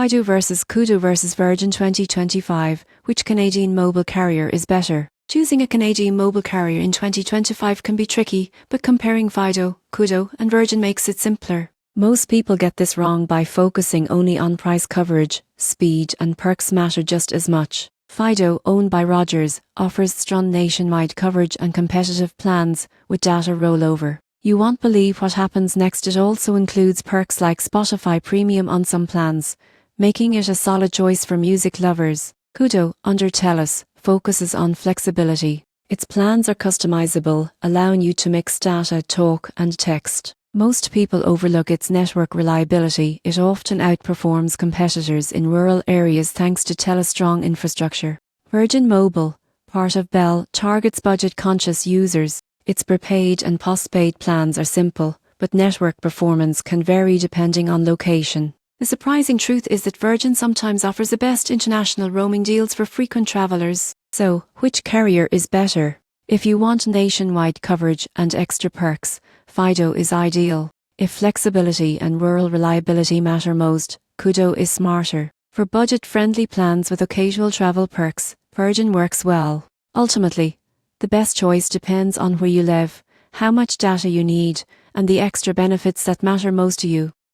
Fido versus Koodo versus Virgin 2025. Which Canadian mobile carrier is better? Choosing a Canadian mobile carrier in 2025 can be tricky, but comparing Fido, Koodo, and Virgin makes it simpler. Most people get this wrong by focusing only on price. Coverage, speed, and perks matter just as much. Fido, owned by Rogers, offers strong nationwide coverage and competitive plans with data rollover. You won't believe what happens next. It also includes perks like Spotify Premium on some plans, making it a solid choice for music lovers. Koodo, under TELUS, focuses on flexibility. Its plans are customizable, allowing you to mix data, talk, and text. Most people overlook its network reliability. It often outperforms competitors in rural areas thanks to TELUS' strong infrastructure. Virgin Mobile, part of Bell, targets budget-conscious users. Its prepaid and postpaid plans are simple, but network performance can vary depending on location. The surprising truth is that Virgin sometimes offers the best international roaming deals for frequent travelers. So, which carrier is better? If you want nationwide coverage and extra perks, Fido is ideal. If flexibility and rural reliability matter most, Koodo is smarter. For budget-friendly plans with occasional travel perks, Virgin works well. Ultimately, the best choice depends on where you live, how much data you need, and the extra benefits that matter most to you.